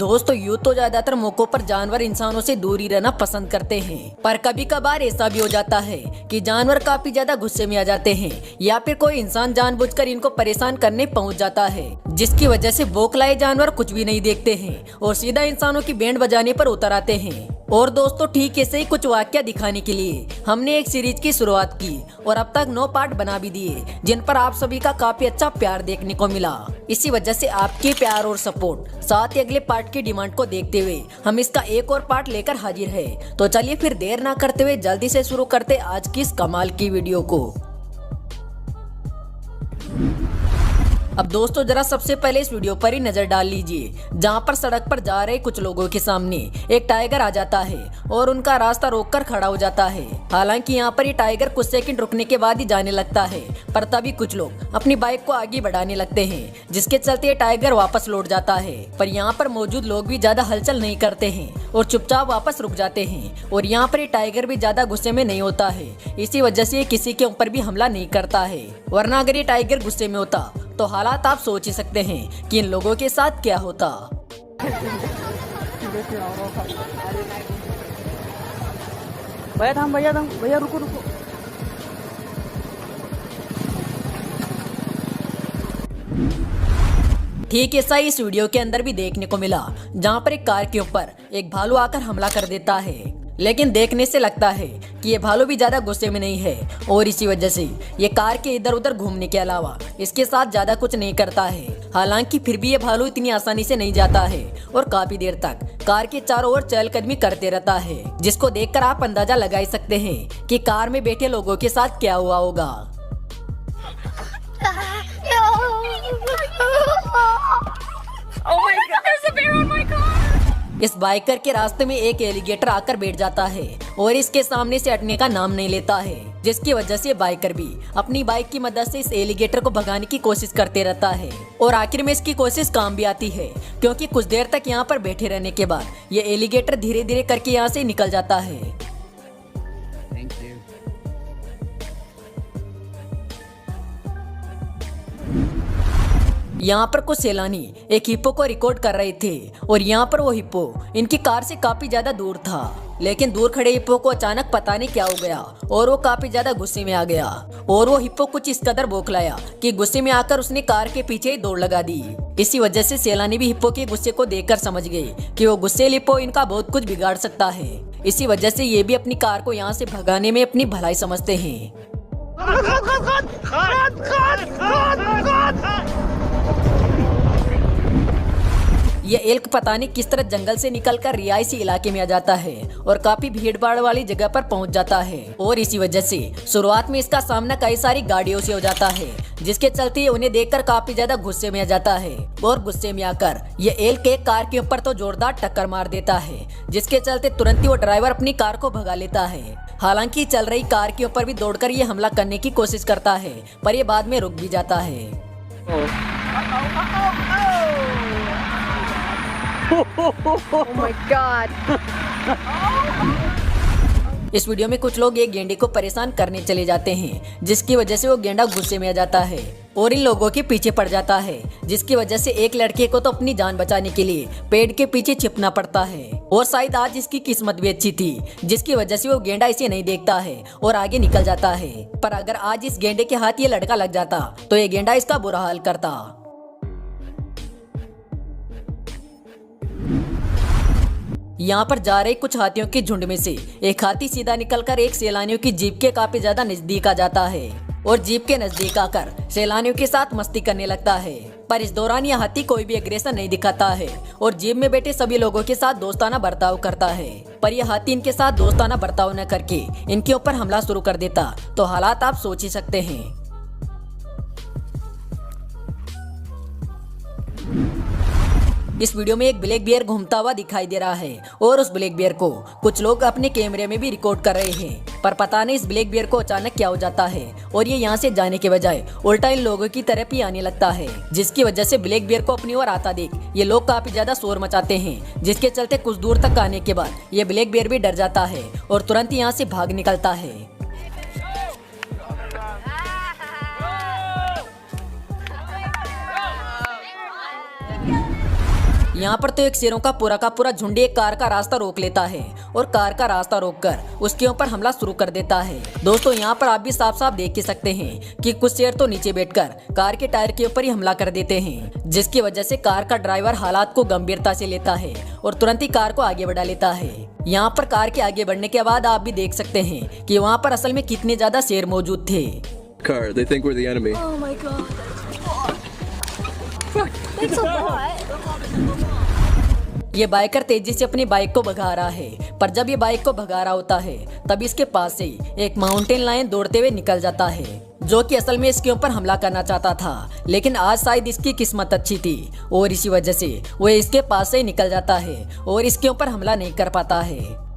दोस्तों यूं तो ज्यादातर मौकों पर जानवर इंसानों से दूर ही रहना पसंद करते हैं, पर कभी कभार ऐसा भी हो जाता है कि जानवर काफी ज्यादा गुस्से में आ जाते हैं या फिर कोई इंसान जानबूझकर इनको परेशान करने पहुंच जाता है, जिसकी वजह से बौखलाए जानवर कुछ भी नहीं देखते हैं और सीधा इंसानों की बैंड बजाने पर उतर आते हैं। और दोस्तों ठीक ऐसे ही कुछ वाक्य दिखाने के लिए हमने एक सीरीज की शुरुआत की और अब तक 9 पार्ट बना भी दिए, जिन पर आप सभी का काफी अच्छा प्यार देखने को मिला। इसी वजह से आपके प्यार और सपोर्ट साथ ही अगले पार्ट की डिमांड को देखते हुए हम इसका एक और पार्ट लेकर हाजिर है। तो चलिए फिर देर ना करते हुए जल्दी से शुरू करते आज की इस कमाल की वीडियो को। अब दोस्तों जरा सबसे पहले इस वीडियो पर ही नजर डाल लीजिए, जहां पर सड़क पर जा रहे कुछ लोगों के सामने एक टाइगर आ जाता है और उनका रास्ता रोककर खड़ा हो जाता है। हालांकि यहां पर ये टाइगर कुछ सेकंड रुकने के बाद ही जाने लगता है, पर तभी कुछ लोग अपनी बाइक को आगे बढ़ाने लगते हैं, जिसके चलते ये टाइगर वापस लौट जाता है। पर यहाँ पर मौजूद लोग भी ज्यादा हलचल नहीं करते हैं और चुपचाप वापस रुक जाते हैं। और यहाँ पर ये टाइगर भी ज्यादा गुस्से में नहीं होता है, इसी वजह से ये किसी के ऊपर भी हमला नहीं करता है। वरना अगर ये टाइगर गुस्से में होता तो हालात आप सोच ही सकते हैं कि इन लोगों के साथ क्या होता। भैया रुको रुको। ठीक ऐसा ही इस वीडियो के अंदर भी देखने को मिला, जहां पर एक कार के ऊपर एक भालू आकर हमला कर देता है। लेकिन देखने से लगता है कि ये भालू भी ज्यादा गुस्से में नहीं है और इसी वजह से ये कार के इधर उधर घूमने के अलावा इसके साथ ज्यादा कुछ नहीं करता है। हालांकि फिर भी ये भालू इतनी आसानी से नहीं जाता है और काफी देर तक कार के चारों ओर चहलकदमी करते रहता है, जिसको देखकर आप अंदाजा लगा ही सकते हैं कि कार में बैठे लोगों के साथ क्या हुआ होगा। Oh my god, there's a bear on my car! इस बाइकर के रास्ते में एक एलिगेटर आकर बैठ जाता है और इसके सामने से हटने का नाम नहीं लेता है, जिसकी वजह से बाइकर भी अपनी बाइक की मदद से इस एलिगेटर को भगाने की कोशिश करते रहता है। और आखिर में इसकी कोशिश काम भी आती है, क्योंकि कुछ देर तक यहाँ पर बैठे रहने के बाद ये एलिगेटर धीरे धीरे करके यहाँ से निकल जाता है। यहाँ पर कुछ सैलानी एक हिप्पो को रिकॉर्ड कर रहे थे और यहाँ पर वो हिप्पो इनकी कार से काफी ज्यादा दूर था। लेकिन दूर खड़े हिप्पो को अचानक पता नहीं क्या हो गया और वो काफी ज्यादा गुस्से में आ गया और वो हिप्पो कुछ इस कदर बौखलाया कि गुस्से में आकर उसने कार के पीछे ही दौड़ लगा दी। इसी वजह से सैलानी भी हिप्पो के गुस्से को देखकर समझ गए कि वो गुस्सेल हिप्पो इनका बहुत कुछ बिगाड़ सकता है। इसी वजह से ये भी अपनी कार को यहाँ से भगाने में अपनी भलाई समझते हैं। ये एल्क पता नहीं किस तरह जंगल से निकलकर रिहायशी इलाके में आ जाता है और काफी भीड़ भाड़ वाली जगह पर पहुंच जाता है। और इसी वजह से शुरुआत में इसका सामना कई सारी गाड़ियों से हो जाता है, जिसके चलते उन्हें देखकर काफी ज्यादा गुस्से में आ जाता है। और गुस्से में आकर ये एल्क एक कार के ऊपर तो जोरदार टक्कर मार देता है, जिसके चलते तुरंत ही वो ड्राइवर अपनी कार को भगा लेता है। हालांकि चल रही कार के ऊपर भी दौड़कर ये हमला करने की कोशिश करता है, पर ये बाद में रुक भी जाता है। Oh my god! इस वीडियो में कुछ लोग एक गेंडे को परेशान करने चले जाते हैं, जिसकी वजह से वो गेंडा गुस्से में आ जाता है और इन लोगों के पीछे पड़ जाता है, जिसकी वजह से एक लड़के को तो अपनी जान बचाने के लिए पेड़ के पीछे छिपना पड़ता है। और शायद आज इसकी किस्मत भी अच्छी थी, जिसकी वजह से वो गेंडा इसे नहीं देखता है और आगे निकल जाता है। पर अगर आज इस गेंडे के हाथ ये लड़का लग जाता तो ये गेंडा इसका बुरा हाल करता। यहाँ पर जा रहे कुछ हाथियों के झुंड में से एक हाथी सीधा निकलकर एक सैलानियों की जीप के काफी ज्यादा नजदीक आ जाता है और जीप के नजदीक आकर सैलानियों के साथ मस्ती करने लगता है। पर इस दौरान यह हाथी कोई भी एग्रेशन नहीं दिखाता है और जीप में बैठे सभी लोगों के साथ दोस्ताना बर्ताव करता है। पर यह हाथी इनके साथ दोस्ताना बर्ताव न करके इनके ऊपर हमला शुरू कर देता तो हालात आप सोच ही सकते हैं। इस वीडियो में एक ब्लैक बियर घूमता हुआ दिखाई दे रहा है और उस ब्लैक बियर को कुछ लोग अपने कैमरे में भी रिकॉर्ड कर रहे हैं। पर पता नहीं इस ब्लैक बियर को अचानक क्या हो जाता है और ये यहाँ से जाने के बजाय उल्टा इन लोगों की तरफ ही आने लगता है, जिसकी वजह से ब्लैक बियर को अपनी ओर आता देख ये लोग काफी ज्यादा शोर मचाते हैं, जिसके चलते कुछ दूर तक आने के बाद ये ब्लैक बियर भी डर जाता है और तुरंत यहाँ से भाग निकलता है। यहाँ पर तो एक शेरों का पूरा झुंड एक कार का रास्ता रोक लेता है और कार का रास्ता रोककर उसके ऊपर हमला शुरू कर देता है। दोस्तों यहाँ पर आप भी साफ साफ देख ही सकते हैं कि कुछ शेर तो नीचे बैठकर कार के टायर के ऊपर ही हमला कर देते हैं, जिसकी वजह से कार का ड्राइवर हालात को गंभीरता से लेता है और तुरंत ही कार को आगे बढ़ा लेता है। यहाँ पर कार के आगे बढ़ने के बाद आप भी देख सकते हैं कि वहाँ पर असल में कितने ज्यादा शेर मौजूद थे। Car, they think we're the enemy. Oh my god. That's a lot. ये बाइकर तेजी से अपनी बाइक को भगा रहा है, पर जब ये बाइक को भगा रहा होता है तब इसके पास से एक माउंटेन लायन दौड़ते हुए निकल जाता है, जो कि असल में इसके ऊपर हमला करना चाहता था, लेकिन आज शायद इसकी किस्मत अच्छी थी और इसी वजह से वो इसके पास से ही निकल जाता है और इसके ऊपर हमला नहीं कर पाता है।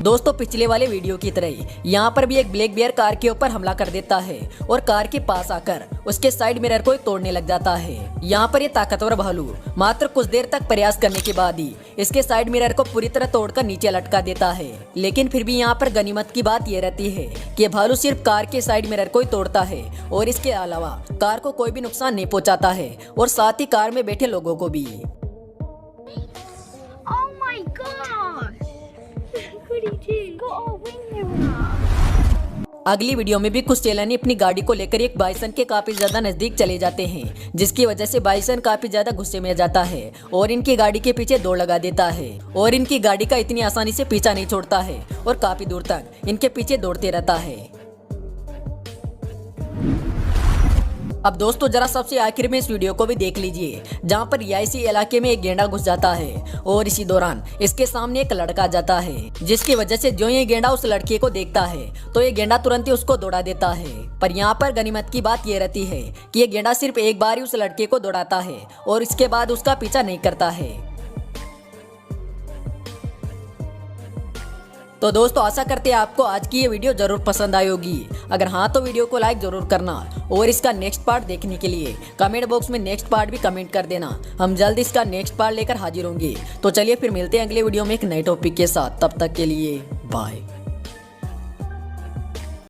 दोस्तों पिछले वाले वीडियो की तरह यहाँ पर भी एक ब्लैक बियर कार के ऊपर हमला कर देता है और कार के पास आकर उसके साइड मिरर को तोड़ने लग जाता है। यहाँ पर ये ताकतवर भालू मात्र कुछ देर तक प्रयास करने के बाद ही इसके साइड मिरर को पूरी तरह तोड़कर नीचे लटका देता है, लेकिन फिर भी यहाँ पर गनीमत की बात ये रहती है कि भालू सिर्फ कार के साइड मिरर को ही तोड़ता है और इसके अलावा कार को कोई भी नुकसान नहीं पहुँचाता है और साथ ही कार में बैठे लोगों को भी। Oh my gosh. What he did? Go all wing there. अगली वीडियो में भी कुछ सैलानी अपनी गाड़ी को लेकर एक बाइसन के काफी ज्यादा नजदीक चले जाते हैं, जिसकी वजह से बाइसन काफी ज्यादा गुस्से में आ जाता है और इनकी गाड़ी के पीछे दौड़ लगा देता है और इनकी गाड़ी का इतनी आसानी से पीछा नहीं छोड़ता है और काफी दूर तक इनके पीछे दौड़ते रहता है। अब दोस्तों जरा सबसे आखिर में इस वीडियो को भी देख लीजिए, जहाँ पर रिहायशी इलाके में एक गेंडा घुस जाता है और इसी दौरान इसके सामने एक लड़का आ जाता है, जिसकी वजह से जो ये गेंडा उस लड़के को देखता है तो ये गेंडा तुरंत ही उसको दौड़ा देता है। पर यहाँ पर गनीमत की बात ये रहती है कि ये गेंडा सिर्फ एक बार ही उस लड़के को दौड़ाता है और इसके बाद उसका पीछा नहीं करता है। तो दोस्तों आशा करते हैं आपको आज की ये वीडियो जरूर पसंद आई होगी। अगर हाँ तो वीडियो को लाइक जरूर करना और इसका नेक्स्ट पार्ट देखने के लिए कमेंट बॉक्स में नेक्स्ट पार्ट भी कमेंट कर देना। हम जल्द इसका नेक्स्ट पार्ट लेकर हाजिर होंगे। तो चलिए फिर मिलते हैं अगले वीडियो में एक नए टॉपिक के साथ। तब तक के लिए बाय।